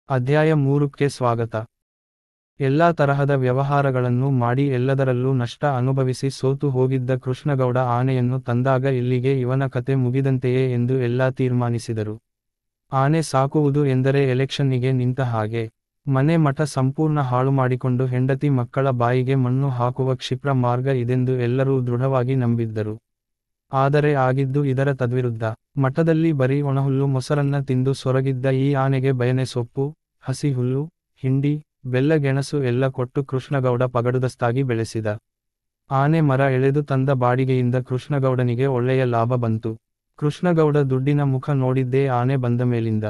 ಅಧ್ಯಾಯ 3ಕ್ಕೆ ಸ್ವಾಗತ. ಎಲ್ಲಾ ತರಹದ ವ್ಯವಹಾರಗಳನ್ನು ಮಾಡಿ ಎಲ್ಲದರಲ್ಲೂ ನಷ್ಟ ಅನುಭವಿಸಿ ಸೋತು ಹೋಗಿದ್ದ ಕೃಷ್ಣಗೌಡ ಆನೆಯನ್ನು ತಂದಾಗ ಇಲ್ಲಿಗೆ ಇವನ ಕತೆ ಮುಗಿದಂತೆಯೇ ಎಂದು ಎಲ್ಲಾ ತೀರ್ಮಾನಿಸಿದರು. ಆನೆ ಸಾಕುವುದು ಎಂದರೆ ಎಲೆಕ್ಷನ್ನಿಗೆ ನಿಂತ ಹಾಗೆ. ಮನೆ ಮಠ ಸಂಪೂರ್ಣ ಹಾಳುಮಾಡಿಕೊಂಡು ಹೆಂಡತಿ ಮಕ್ಕಳ ಬಾಯಿಗೆ ಮಣ್ಣು ಹಾಕುವ ಕ್ಷಿಪ್ರ ಮಾರ್ಗ ಇದೆಂದು ಎಲ್ಲರೂ ದೃಢವಾಗಿ ನಂಬಿದ್ದರು. ಆದರೆ ಆಗಿದ್ದು ಇದರ ತದ್ವಿರುದ್ಧ. ಮಠದಲ್ಲಿ ಬರೀ ಒಣಹುಲ್ಲು ಮೊಸರನ್ನ ತಿಂದು ಸೊರಗಿದ್ದ ಈ ಆನೆಗೆ ಬಯನೆ ಸೊಪ್ಪು, ಹಸಿ ಹುಲ್ಲು, ಹಿಂಡಿ, ಬೆಲ್ಲ ಗೆಣಸು ಎಲ್ಲ ಕೊಟ್ಟು ಕೃಷ್ಣಗೌಡ ಪಗಡುದಸ್ತಾಗಿ ಬೆಳೆಸಿದ. ಆನೆ ಮರ ಎಳೆದು ತಂದ ಬಾಡಿಗೆಯಿಂದ ಕೃಷ್ಣಗೌಡನಿಗೆ ಒಳ್ಳೆಯ ಲಾಭ ಬಂತು. ಕೃಷ್ಣಗೌಡ ದುಡ್ಡಿನ ಮುಖ ನೋಡಿದ್ದೇ ಆನೆ ಬಂದ ಮೇಲಿಂದ.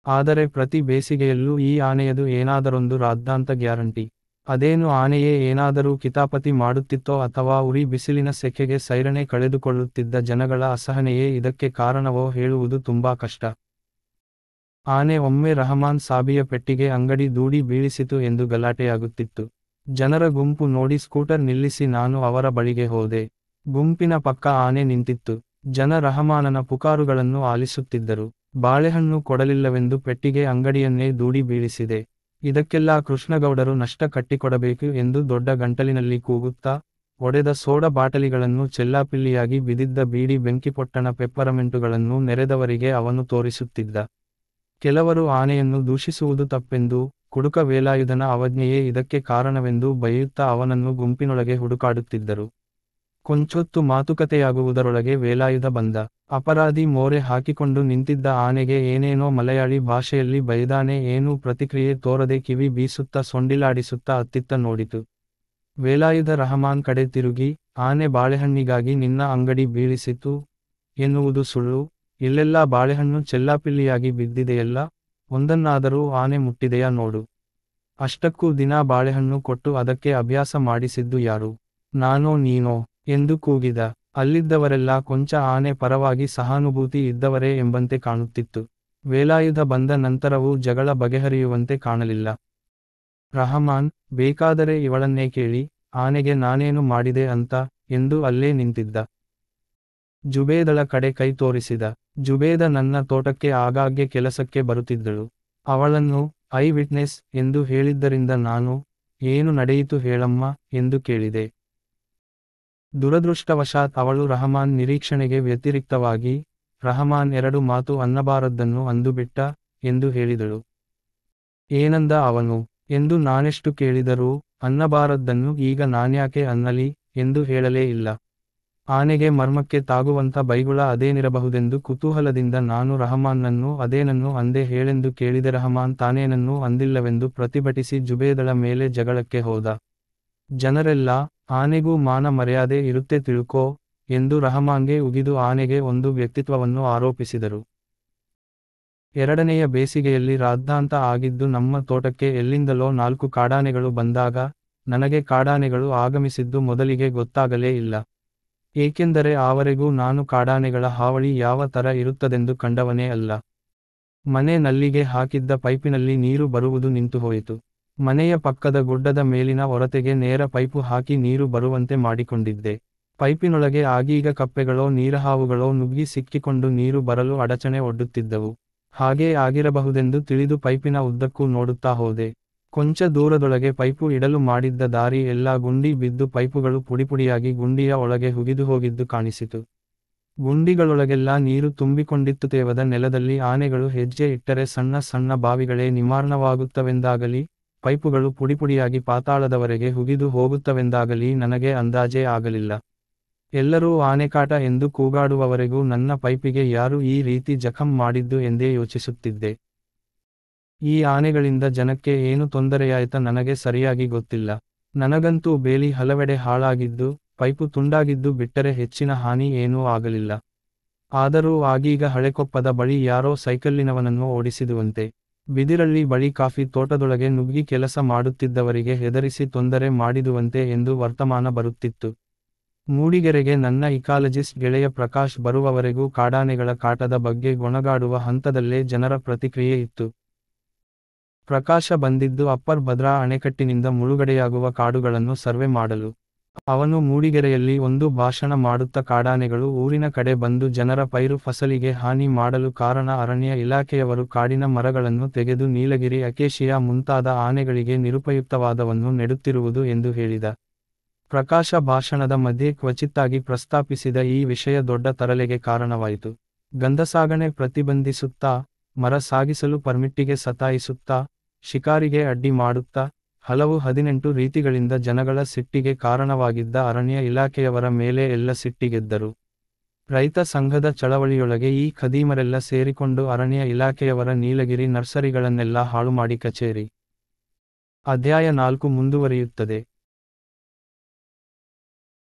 ಆದರೆ ಪ್ರತಿ ಬೇಸಿಗೆಯಲ್ಲೂ ಈ ಆನೆಯದು ಏನಾದರೊಂದು ರಾದ್ದಾಂತ ಗ್ಯಾರಂಟಿ. ಅದೇನು ಆನೆಯೇ ಏನಾದರೂ ಕಿತಾಪತಿ ಮಾಡುತ್ತಿತ್ತೋ ಅಥವಾ ಉರಿ ಬಿಸಿಲಿನ ಸೆಕೆಗೆ ಸೈರಣೆ ಕಳೆದುಕೊಳ್ಳುತ್ತಿದ್ದ ಜನಗಳ ಅಸಹನೆಯೇ ಇದಕ್ಕೆ ಕಾರಣವೋ ಹೇಳುವುದು ತುಂಬಾ ಕಷ್ಟ. ಆನೆ ಒಮ್ಮೆ ರಹಮಾನ್ ಸಾಬಿಯ ಪೆಟ್ಟಿಗೆ ಅಂಗಡಿ ದೂಡಿ ಬೀಳಿಸಿತು ಎಂದು ಗಲಾಟೆಯಾಗುತ್ತಿತ್ತು. ಜನರ ಗುಂಪು ನೋಡಿ ಸ್ಕೂಟರ್ ನಿಲ್ಲಿಸಿ ನಾನು ಅವರ ಬಳಿಗೆ ಹೋದೆ. ಗುಂಪಿನ ಪಕ್ಕ ಆನೆ ನಿಂತಿತ್ತು. ಜನ ರಹಮಾನನ ಪುಕಾರುಗಳನ್ನು ಆಲಿಸುತ್ತಿದ್ದರು. ಬಾಳೆಹಣ್ಣು ಕೊಡಲಿಲ್ಲವೆಂದು ಪೆಟ್ಟಿಗೆ ಅಂಗಡಿಯನ್ನೇ ದೂಡಿ ಬೀಳಿಸಿದೆ. ಇದಕ್ಕೆಲ್ಲ ಕೃಷ್ಣಗೌಡರು ನಷ್ಟ ಕಟ್ಟಿಕೊಡಬೇಕು ಎಂದು ದೊಡ್ಡ ಗಂಟಲಿನಲ್ಲಿ ಕೂಗುತ್ತಾ, ಒಡೆದ ಸೋಡಾ ಬಾಟಲಿಗಳನ್ನು ಚೆಲ್ಲಾಪಿಲ್ಲಿಯಾಗಿ ಬಿದಿದ್ದ ಬೀಡಿ ಬೆಂಕಿಪೊಟ್ಟಣ ಪೆಪ್ಪರಮೆಂಟುಗಳನ್ನು ನೆರೆದವರಿಗೆ ಅವನು ತೋರಿಸುತ್ತಿದ್ದ. ಕೆಲವರು ಆನೆಯನ್ನು ದೂಷಿಸುವುದು ತಪ್ಪೆಂದೂ, ಕುಡುಕ ವೇಲಾಯುಧನ ಅವಜ್ಞೆಯೇ ಇದಕ್ಕೆ ಕಾರಣವೆಂದೂ ಬೈಯುತ್ತಾ ಅವನನ್ನು ಗುಂಪಿನೊಳಗೆ ಹುಡುಕಾಡುತ್ತಿದ್ದರು. ಕೊಂಚೊತ್ತು ಮಾತುಕತೆಯಾಗುವುದರೊಳಗೆ ವೇಲಾಯುಧ ಬಂದ. ಅಪರಾಧಿ ಮೋರೆ ಹಾಕಿಕೊಂಡು ನಿಂತಿದ್ದ ಆನೆಗೆ ಏನೇನೋ ಮಲಯಾಳಿ ಭಾಷೆಯಲ್ಲಿ ಬೈದಾನೆ. ಏನೂ ಪ್ರತಿಕ್ರಿಯೆ ತೋರದೆ ಕಿವಿ ಬೀಸುತ್ತಾ ಸೊಂಡಿಲಾಡಿಸುತ್ತಾ ಅತ್ತಿತ್ತ ನೋಡಿತು. ವೇಲಾಯುಧ ರಹಮಾನ್ ಕಡೆ ತಿರುಗಿ, ಆನೆ ಬಾಳೆಹಣ್ಣಿಗಾಗಿ ನಿನ್ನ ಅಂಗಡಿ ಬೀಳಿಸಿತು ಎನ್ನುವುದು ಸುಳ್ಳು. ಇಲ್ಲೆಲ್ಲಾ ಬಾಳೆಹಣ್ಣು ಚೆಲ್ಲಾಪಿಲ್ಲಿಯಾಗಿ ಬಿದ್ದಿದೆಯಲ್ಲ, ಒಂದನ್ನಾದರೂ ಆನೆ ಮುಟ್ಟಿದೆಯಾ ನೋಡು. ಅಷ್ಟಕ್ಕೂ ದಿನಾ ಬಾಳೆಹಣ್ಣು ಕೊಟ್ಟು ಅದಕ್ಕೆ ಅಭ್ಯಾಸ ಮಾಡಿಸಿದ್ದು ಯಾರು, ನಾನೋ ನೀನೋ ಎಂದು ಕೂಗಿದ. ಅಲ್ಲಿದ್ದವರೆಲ್ಲ ಕೊಂಚ ಆನೆ ಪರವಾಗಿ ಸಹಾನುಭೂತಿ ಇದ್ದವರೇ ಎಂಬಂತೆ ಕಾಣುತ್ತಿತ್ತು. ವೇಲಾಯುಧ ಬಂದ ನಂತರವೂ ಜಗಳ ಬಗೆಹರಿಯುವಂತೆ ಕಾಣಲಿಲ್ಲ. ರಹಮಾನ್, ಬೇಕಾದರೆ ಇವಳನ್ನೇ ಕೇಳಿ, ಆನೆಗೆ ನಾನೇನು ಮಾಡಿದೆ ಅಂತ ಎಂದು ಅಲ್ಲೇ ನಿಂತಿದ್ದ. ಜುಬೇದಳ ಕಡೆ ಕೈ ತೋರಿಸಿದ. ಜುಬೇದ ನನ್ನ ತೋಟಕ್ಕೆ ಆಗಾಗ್ಗೆ ಕೆಲಸಕ್ಕೆ ಬರುತ್ತಿದ್ದಳು. ಅವಳನ್ನು ಐ ವಿಟ್ನೆಸ್ ಎಂದು ಹೇಳಿದ್ದರಿಂದ ನಾನು, ಏನು ನಡೆಯಿತು ಹೇಳಮ್ಮ ಎಂದು ಕೇಳಿದೆ. ದುರದೃಷ್ಟವಶಾತ್ ಅವಳು ರಹಮಾನ್ ನಿರೀಕ್ಷಣೆಗೆ ವ್ಯತಿರಿಕ್ತವಾಗಿ, ರಹಮಾನ್ 2 ಮಾತು ಅನ್ನಬಾರದ್ದನ್ನು ಅಂದುಬಿಟ್ಟ ಎಂದು ಹೇಳಿದಳು. ಏನಂದ ಅವನು ಎಂದು ನಾನೆಷ್ಟು ಕೇಳಿದರೂ, ಅನ್ನಬಾರದ್ದನ್ನು ಈಗ ನಾನ್ಯಾಕೆ ಅನ್ನಲಿ ಎಂದು ಹೇಳಲೇ ಇಲ್ಲ. ಆನೆಗೆ ಮರ್ಮಕ್ಕೆ ತಾಗುವಂಥ ಬೈಗುಳ ಅದೇನಿರಬಹುದೆಂದು ಕುತೂಹಲದಿಂದ ನಾನು ರಹಮಾನ್ನನ್ನು ಅದೇನನ್ನು ಅಂದೆ ಹೇಳೆಂದು ಕೇಳಿದೆ. ರಹಮಾನ್ ತಾನೇನನ್ನೂ ಅಂದಿಲ್ಲವೆಂದು ಪ್ರತಿಭಟಿಸಿ ಜುಬೇದಳ ಮೇಲೆ ಜಗಳಕ್ಕೆ ಹೋದ. ಜನರೆಲ್ಲ, ಆನೆಗೂ ಮಾನ ಮರ್ಯಾದೆ ಇರುತ್ತೆ ತಿಳ್ಕೋ ಎಂದು ರಹಮಾನ್ಗೆ ಉಗಿದು ಆನೆಗೆ ಒಂದು ವ್ಯಕ್ತಿತ್ವವನ್ನು ಆರೋಪಿಸಿದರು. 2ನೆಯ ಬೇಸಿಗೆಯಲ್ಲಿ ರಾದ್ದಾಂತ ಆಗಿದ್ದು ನಮ್ಮ ತೋಟಕ್ಕೆ ಎಲ್ಲಿಂದಲೋ 4 ಕಾಡಾನೆಗಳು ಬಂದಾಗ, ನನಗೆ ಕಾಡಾನೆಗಳು ಆಗಮಿಸಿದ್ದು ಮೊದಲಿಗೆ ಗೊತ್ತಾಗಲೇ ಇಲ್ಲ. ಏಕೆಂದರೆ ಆವರೆಗೂ ನಾನು ಕಾಡಾನೆಗಳ ಹಾವಳಿ ಯಾವ ತರ ಇರುತ್ತದೆಂದು ಕಂಡವನೇ ಅಲ್ಲ. ಮನೆ ನಲ್ಲಿಗೆ ಹಾಕಿದ್ದ ಪೈಪಿನಲ್ಲಿ ನೀರು ಬರುವುದು ನಿಂತುಹೋಯಿತು. ಮನೆಯ ಪಕ್ಕದ ಗುಡ್ಡದ ಮೇಲಿನ ಒರತೆಗೆ ನೇರ ಪೈಪು ಹಾಕಿ ನೀರು ಬರುವಂತೆ ಮಾಡಿಕೊಂಡಿದ್ದೆ. ಪೈಪಿನೊಳಗೆ ಆಗೀಗ ಕಪ್ಪೆಗಳೋ ನೀರಹಾವುಗಳೋ ನುಗ್ಗಿ ಸಿಕ್ಕಿಕೊಂಡು ನೀರು ಬರಲು ಅಡಚಣೆ ಒಡ್ಡುತ್ತಿದ್ದವು. ಹಾಗೇ ಆಗಿರಬಹುದೆಂದು ತಿಳಿದು ಪೈಪಿನ ಉದ್ದಕ್ಕೂ ನೋಡುತ್ತಾ ಹೋದೆ. ಕೊಂಚ ದೂರದೊಳಗೆ ಪೈಪು ಇಡಲು ಮಾಡಿದ್ದ ದಾರಿ ಎಲ್ಲ ಗುಂಡಿ ಬಿದ್ದು ಪೈಪುಗಳು ಪುಡಿಪುಡಿಯಾಗಿ ಗುಂಡಿಯ ಒಳಗೆ ಹುಗಿದು ಹೋಗಿದ್ದು ಕಾಣಿಸಿತು. ಗುಂಡಿಗಳೊಳಗೆಲ್ಲ ನೀರು ತುಂಬಿಕೊಂಡಿತ್ತು. ತೇವದ ನೆಲದಲ್ಲಿ ಆನೆಗಳು ಹೆಜ್ಜೆ ಇಟ್ಟರೆ ಸಣ್ಣ ಸಣ್ಣ ಬಾವಿಗಳೇ ನಿಮಾರ್ಣವಾಗುತ್ತವೆಂದಾಗಲಿ, ಪೈಪುಗಳು ಪುಡಿಪುಡಿಯಾಗಿ ಪಾತಾಳದವರೆಗೆ ಹುಗಿದು ಹೋಗುತ್ತವೆಂದಾಗಲಿ ನನಗೆ ಅಂದಾಜೇ ಆಗಲಿಲ್ಲ. ಎಲ್ಲರೂ ಆನೆಕಾಟ ಎಂದು ಕೂಗಾಡುವವರೆಗೂ ನನ್ನ ಪೈಪಿಗೆ ಯಾರು ಈ ರೀತಿ ಜಖಂ ಮಾಡಿದ್ದು ಎಂದೇ ಯೋಚಿಸುತ್ತಿದ್ದೆ. ಈ ಆನೆಗಳಿಂದ ಜನಕ್ಕೆ ಏನು ತೊಂದರೆಯಾಯ್ತ ನನಗೆ ಸರಿಯಾಗಿ ಗೊತ್ತಿಲ್ಲ. ನನಗಂತೂ ಬೇಲಿ ಹಲವೆಡೆ ಹಾಳಾಗಿದ್ದು, ಪೈಪು ತುಂಡಾಗಿದ್ದು ಬಿಟ್ಟರೆ ಹೆಚ್ಚಿನ ಹಾನಿ ಏನೂ ಆಗಲಿಲ್ಲ. ಆದರೂ ಆಗೀಗ ಹಳೆಕೊಪ್ಪದ ಬಳಿ ಯಾರೋ ಸೈಕಲ್ಲಿನವನನ್ನು ಓಡಿಸಿದುವಂತೆ. ಬಿದಿರಳ್ಳಿ ಬಳಿ ಕಾಫಿ ತೋಟದೊಳಗೆ ನುಗ್ಗಿ ಕೆಲಸ ಮಾಡುತ್ತಿದ್ದವರಿಗೆ ಹೆದರಿಸಿ ತೊಂದರೆ ಮಾಡಿದುವಂತೆ ಎಂದು ವರ್ತಮಾನ ಬರುತ್ತಿತ್ತು. ಮೂಡಿಗೆರೆಗೆ ನನ್ನ ಇಕಾಲಜಿಸ್ಟ್ ಗೆಳೆಯ ಪ್ರಕಾಶ್ ಬರುವವರೆಗೂ ಕಾಡಾನೆಗಳ ಕಾಟದ ಬಗ್ಗೆ ಗೊಣಗಾಡುವ ಹಂತದಲ್ಲೇ ಜನರ ಪ್ರತಿಕ್ರಿಯೆ ಇತ್ತು. ಪ್ರಕಾಶ ಬಂದಿದ್ದು ಅಪ್ಪರ್ ಭದ್ರಾ ಅಣೆಕಟ್ಟಿನಿಂದ ಮುಳುಗಡೆಯಾಗುವ ಕಾಡುಗಳನ್ನು ಸರ್ವೆ ಮಾಡಲು. ಅವನು ಮೂಡಿಗೆರೆಯಲ್ಲಿ ಒಂದು ಭಾಷಣ ಮಾಡುತ್ತಾ ಕಾಡಾನೆಗಳು ಊರಿನ ಕಡೆ ಬಂದು ಜನರ ಪೈರು ಫಸಲಿಗೆ ಹಾನಿ ಮಾಡಲು ಕಾರಣ ಅರಣ್ಯ ಇಲಾಖೆಯವರು ಕಾಡಿನ ಮರಗಳನ್ನು ತೆಗೆದು ನೀಲಗಿರಿ ಅಕೇಶಿಯಾ ಮುಂತಾದ ಆನೆಗಳಿಗೆ ನಿರುಪಯುಕ್ತವಾದವನ್ನು ನೆಡುತ್ತಿರುವುದು ಎಂದು ಹೇಳಿದ. ಪ್ರಕಾಶ ಭಾಷಣದ ಮಧ್ಯೆ ಕ್ವಚಿತ್ತಾಗಿ ಪ್ರಸ್ತಾಪಿಸಿದ ಈ ವಿಷಯ ದೊಡ್ಡ ತರಲೆಗೆ ಕಾರಣವಾಯಿತು. ಗಂಧಸಾಗಣೆ ಪ್ರತಿಬಂಧಿಸುತ್ತಾ, ಮರ ಸಾಗಿಸಲು ಪರ್ಮಿಟ್ಟಿಗೆ ಸತಾಯಿಸುತ್ತಾ, ಶಿಕಾರಿಗೆ ಅಡ್ಡಿ ಮಾಡುತ್ತಾ, ಹಲವು 18 ರೀತಿಗಳಿಂದ ಜನಗಳ ಸಿಟ್ಟಿಗೆ ಕಾರಣವಾಗಿದ್ದ ಅರಣ್ಯ ಇಲಾಖೆಯವರ ಮೇಲೆ ಎಲ್ಲ ಸಿಟ್ಟಿಗೆದ್ದರು. ರೈತ ಸಂಘದ ಚಳವಳಿಯೊಳಗೆ ಈ ಖದೀಮರೆಲ್ಲ ಸೇರಿಕೊಂಡು ಅರಣ್ಯ ಇಲಾಖೆಯವರ ನೀಲಗಿರಿ ನರ್ಸರಿಗಳನ್ನೆಲ್ಲ ಹಾಳುಮಾಡಿ ಕಚೇರಿ. ಅಧ್ಯಾಯ 4 ಮುಂದುವರಿಯುತ್ತದೆ.